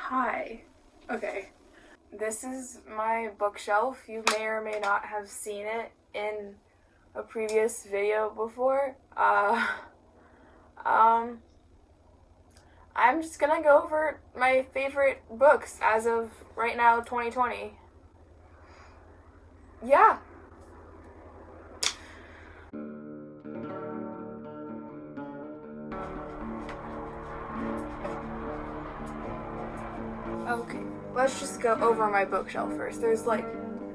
Hi. Okay. This is my bookshelf. You may or may not have seen it in a previous video before. I'm just gonna go over my favorite books as of right now, 2020. Yeah. Okay, let's just go over my bookshelf first. There's like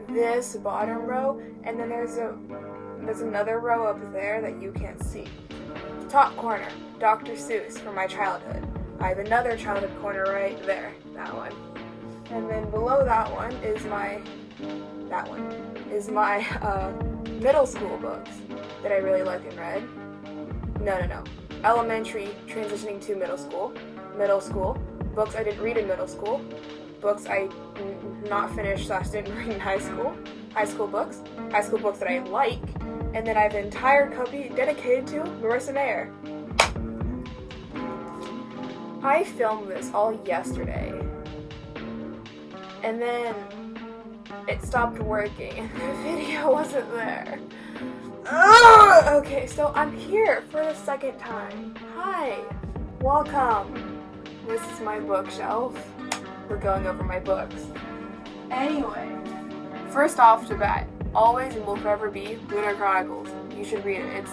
this bottom row, and then there's another row up there that you can't see. Top corner, Dr. Seuss from my childhood. I have another childhood corner right there, that one. And then below that one is my middle school books that I really liked and read. No. Elementary transitioning to middle school. Books I didn't read in middle school, books I not finished / didn't read in high school books that I like, and then I have an entire copy dedicated to Marissa Meyer. I filmed this all yesterday, and then it stopped working, and the video wasn't there. Ugh! Okay, so I'm here for the second time. Hi, welcome. This is my bookshelf. We're going over my books. Anyway, first off to bat, always and will forever be Lunar Chronicles. You should read it.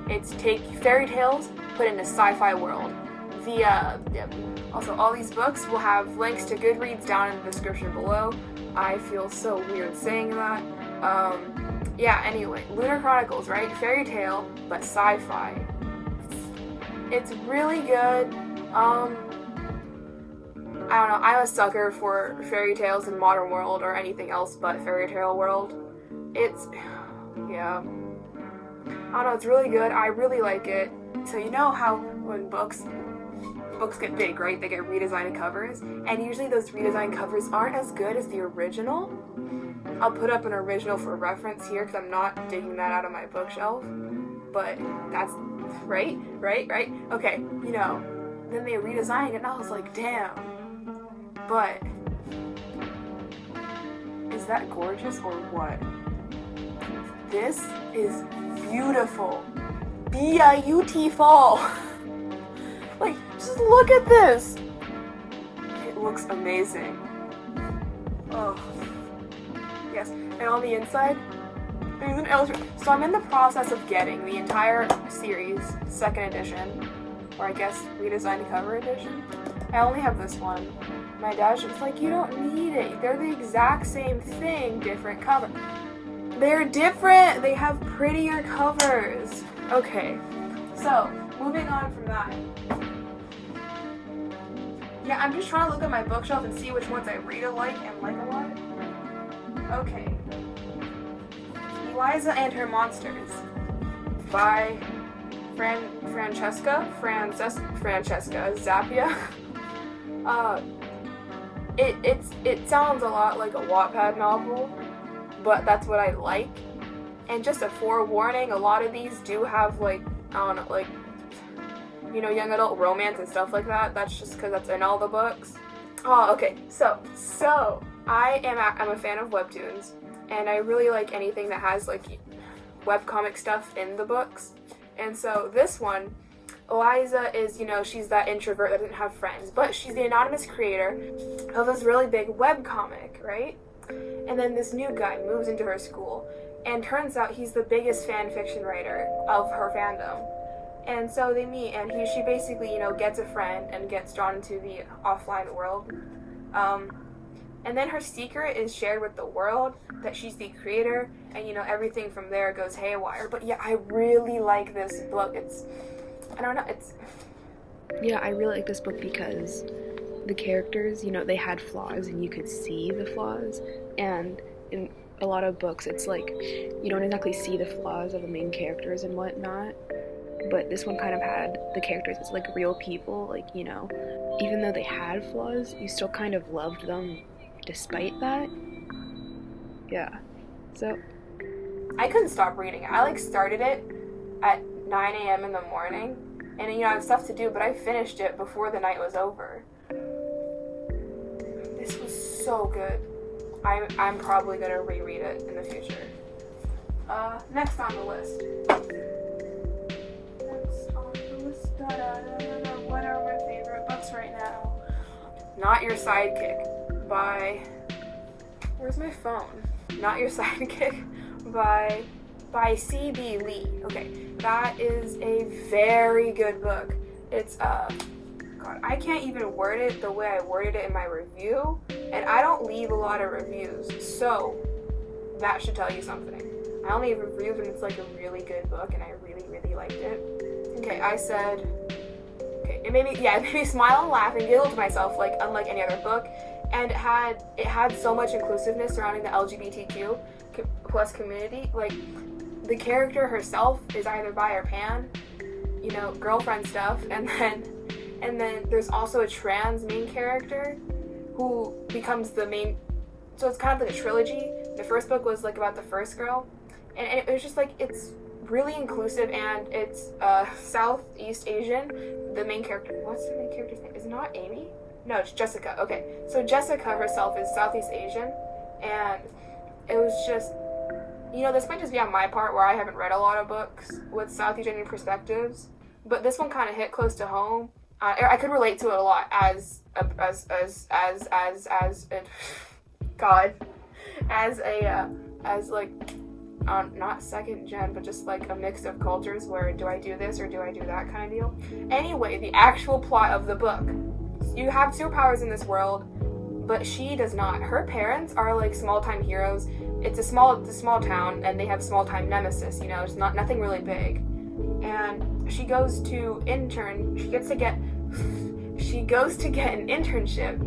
It's take fairy tales, put in a sci-fi world. Also, all these books will have links to Goodreads down in the description below. I feel so weird saying that. Anyway, Lunar Chronicles, right? Fairy tale, but sci-fi. It's really good. I don't know, I'm a sucker for fairy tales in modern world or anything else but fairy tale world. It's really good. I really like it. So you know how when books get big, right? They get redesigned covers, and usually those redesigned covers aren't as good as the original. I'll put up an original for reference here because I'm not digging that out of my bookshelf. But that's right? Okay, then they redesigned it and I was like, damn. But is that gorgeous or what? This is beautiful. Beautiful. Like, just look at this. It looks amazing. Oh. Yes, and on the inside, there's an illustration. So I'm in the process of getting the entire series, 2nd edition, or I guess redesigned cover edition. I only have this one. My dad's just like, you don't need it. They're the exact same thing, different cover. They're different. They have prettier covers. Okay, so moving on from that. Yeah, I'm just trying to look at my bookshelf and see which ones I read alike and like a lot. Okay. Eliza and Her Monsters by Francesca, Zappia. It sounds a lot like a Wattpad novel, but that's what I like. And just a forewarning, a lot of these do have young adult romance and stuff like that. That's just because that's in all the books. Oh, okay. So I'm a fan of webtoons, and I really like anything that has webcomic stuff in the books. And so this one, Eliza is, she's that introvert that doesn't have friends, but she's the anonymous creator of this really big webcomic, right? And then this new guy moves into her school, and turns out he's the biggest fan fiction writer of her fandom. And so they meet, and she basically, gets a friend and gets drawn into the offline world. And then her secret is shared with the world that she's the creator, and everything from there goes haywire. But yeah, I really like this book. I really like this book because the characters, they had flaws and you could see the flaws. And in a lot of books, it's like you don't exactly see the flaws of the main characters and whatnot. But this one kind of had the characters as real people, even though they had flaws, you still kind of loved them despite that. Yeah. So I couldn't stop reading it. I started it at 9 a.m. in the morning, and I have stuff to do, but I finished it before the night was over. so good. I'm probably gonna reread it in the future. Next on the list. What are my favorite books right now? Not Your Sidekick by... Where's my phone? Not Your Sidekick by C.B. Lee. Okay, that is a very good book. It's, God, I can't even word it the way I worded it in my review, and I don't leave a lot of reviews, so that should tell you something. I only have reviews when it's like a really good book, and I really, really liked it. Okay, I said... Okay, it made me smile and laugh and giggle to myself, like, unlike any other book, and it had so much inclusiveness surrounding the LGBTQ plus community. Like, the character herself is either bi or pan, you know, girlfriend stuff, and then there's also a trans main character who becomes the main, so it's kind of like a trilogy. The first book was like about the first girl, and it was just like, it's really inclusive, and it's Southeast Asian. The main character, what's the main character's name? Is it not Amy? No, it's Jessica. Okay, so Jessica herself is Southeast Asian, and it was just, you know, this might just be on my part where I haven't read a lot of books with Southeast Asian perspectives, but this one kind of hit close to home. I could relate to it a lot as like not second gen, but just like a mix of cultures where do I do this or do I do that kind of deal. Anyway, the actual plot of the book. You have superpowers in this world, but she does not. Her parents are like small-time heroes. It's a small town, and they have small-time nemesis, you know, it's nothing really big. And she goes to get an internship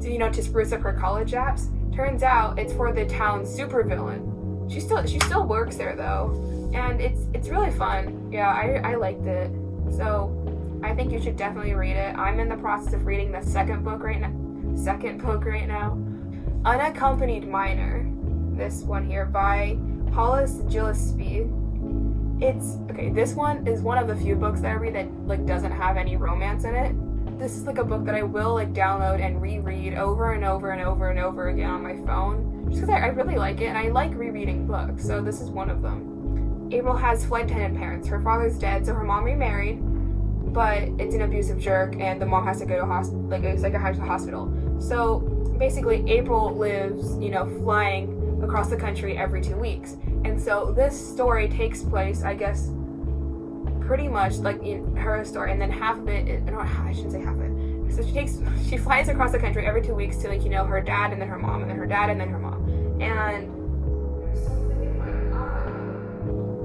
to, you know, to spruce up her college apps. Turns out it's for the town's supervillain. She still works there though, and it's really fun. Yeah, I liked it. So I think you should definitely read it. I'm in the process of reading the second book right now. Unaccompanied Minor. This one here by Hollis Gillespie. It's okay. This one is one of the few books that I read that like doesn't have any romance in it. This is like a book that I will like download and reread over and over and over and over again on my phone, just because I really like it, and I like rereading books, so this is one of them. April has flight attendant parents. Her father's dead, so her mom remarried, but it's an abusive jerk, and the mom has to go to a psychiatric hospital. So basically, April lives, you know, flying across the country every 2 weeks, and so this story takes place, I guess, pretty much like in her story, and then half of it, I shouldn't say half of it. So she flies across the country every 2 weeks to, like, you know, her dad and then her mom, and then her dad and then her mom, and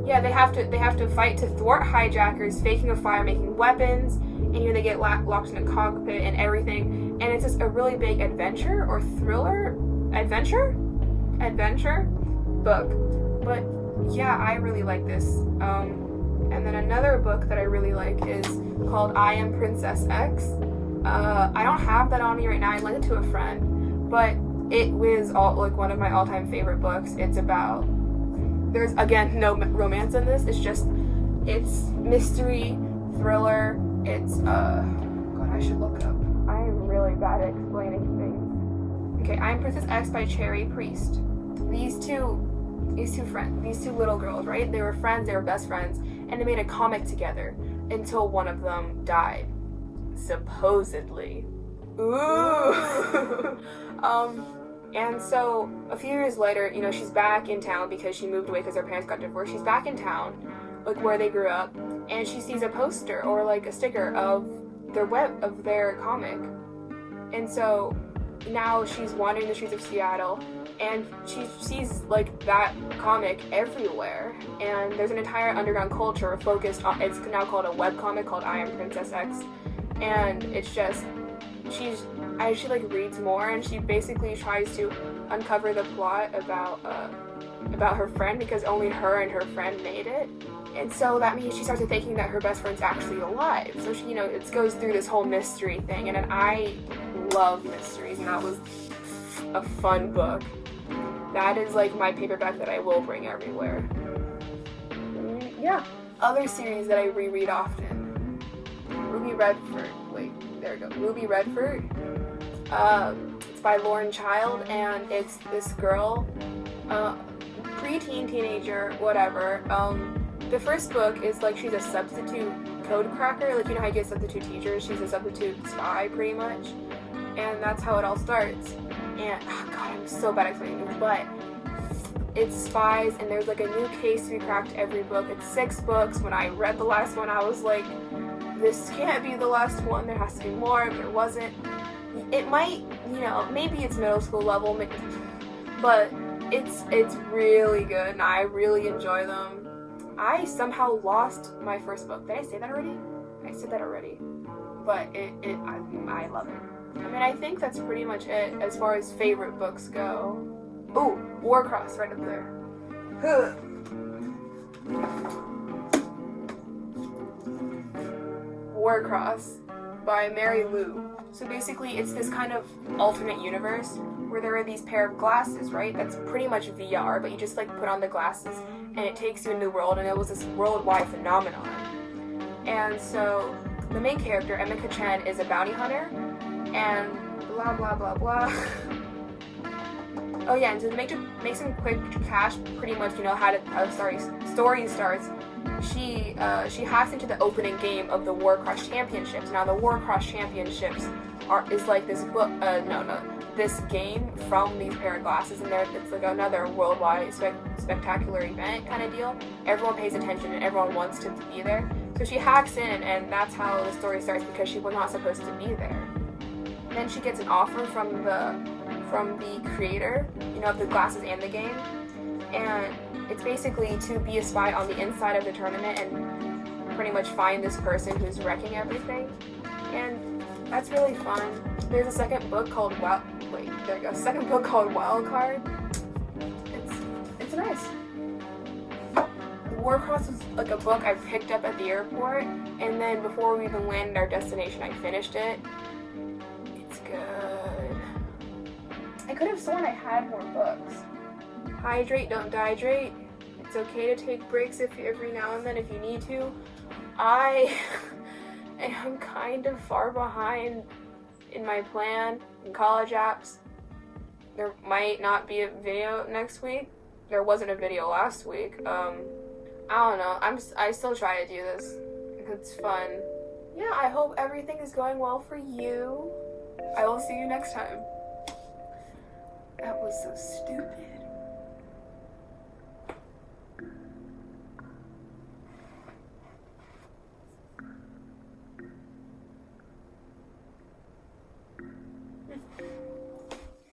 yeah, they have to fight to thwart hijackers, faking a fire, making weapons, and you know they get locked in a cockpit and everything, and it's just a really big adventure or thriller adventure book. But yeah, I really like this. And then another book that I really like is called I Am Princess X. I don't have that on me right now. I lent it to a friend, but it was one of my all-time favorite books. It's about, there's again no romance in this. It's mystery, thriller. It's God, I should look up. I am really bad at explaining things. Okay, I Am Princess X by Cherry Priest. These two little girls, right? They were friends, they were best friends, and they made a comic together until one of them died. Supposedly. Ooh. And so a few years later, you know, she's back in town because she moved away because her parents got divorced. She's back in town, like where they grew up, and she sees a poster or like a sticker of their comic. And so now she's wandering the streets of Seattle, and she sees like that comic everywhere, and there's an entire underground culture focused on, it's now called a webcomic called I Am Princess X, and it's just, as she like reads more, and she basically tries to uncover the plot about her friend, because only her and her friend made it. And so that means she starts thinking that her best friend's actually alive. So she, you know, it goes through this whole mystery thing, and I love mysteries, and that was a fun book. That is like my paperback that I will bring everywhere. Yeah. Other series that I reread often. Ruby Redfort. Wait, there we go. Ruby Redfort. It's by Lauren Child, and it's this girl, preteen, teenager, whatever. The first book is like she's a substitute code cracker, like you know how you get substitute teachers, she's a substitute spy pretty much, and that's how it all starts. And oh god, I'm so bad at explaining this, but it's spies, and there's like a new case to be cracked every book. It's 6 books. When I read the last one, I was like, this can't be the last one, there has to be more. If there wasn't, it might, you know, maybe it's middle school level, but it's really good, and I really enjoy them. I somehow lost my first book. Did I say that already? I said that already. But I love it. I mean, I think that's pretty much it as far as favorite books go. Ooh, Warcross right up there. Warcross by Mary Lou. So basically, it's this kind of alternate universe where there are these pair of glasses, right? That's pretty much VR, but you just like put on the glasses and it takes you into the world, and it was this worldwide phenomenon. And so the main character, Emeka Chen, is a bounty hunter, and blah blah blah blah. Oh yeah, and to make some quick cash, pretty much, you know how the story starts. She hacks into the opening game of the Warcross Championships. Now the Warcross Championships is like this book. This game from these pair of glasses, and it's like another worldwide spectacular event kind of deal. Everyone pays attention and everyone wants to be there. So she hacks in, and that's how the story starts, because she was not supposed to be there. Then she gets an offer from the creator, you know, of the glasses and the game, and it's basically to be a spy on the inside of the tournament and pretty much find this person who's wrecking everything. And that's really fun. There's a second book called Wild Card. It's nice. Warcross was like a book I picked up at the airport, and then before we even landed our destination, I finished it. It's good. I could have sworn I had more books. Hydrate, don't diedrate. It's okay to take breaks every now and then if you need to. I am kind of far behind in my plan in college apps. There might not be a video next week. There wasn't a video last week. I don't know. I still try to do this. It's fun. Yeah, I hope everything is going well for you. I will see you next time. That was so stupid.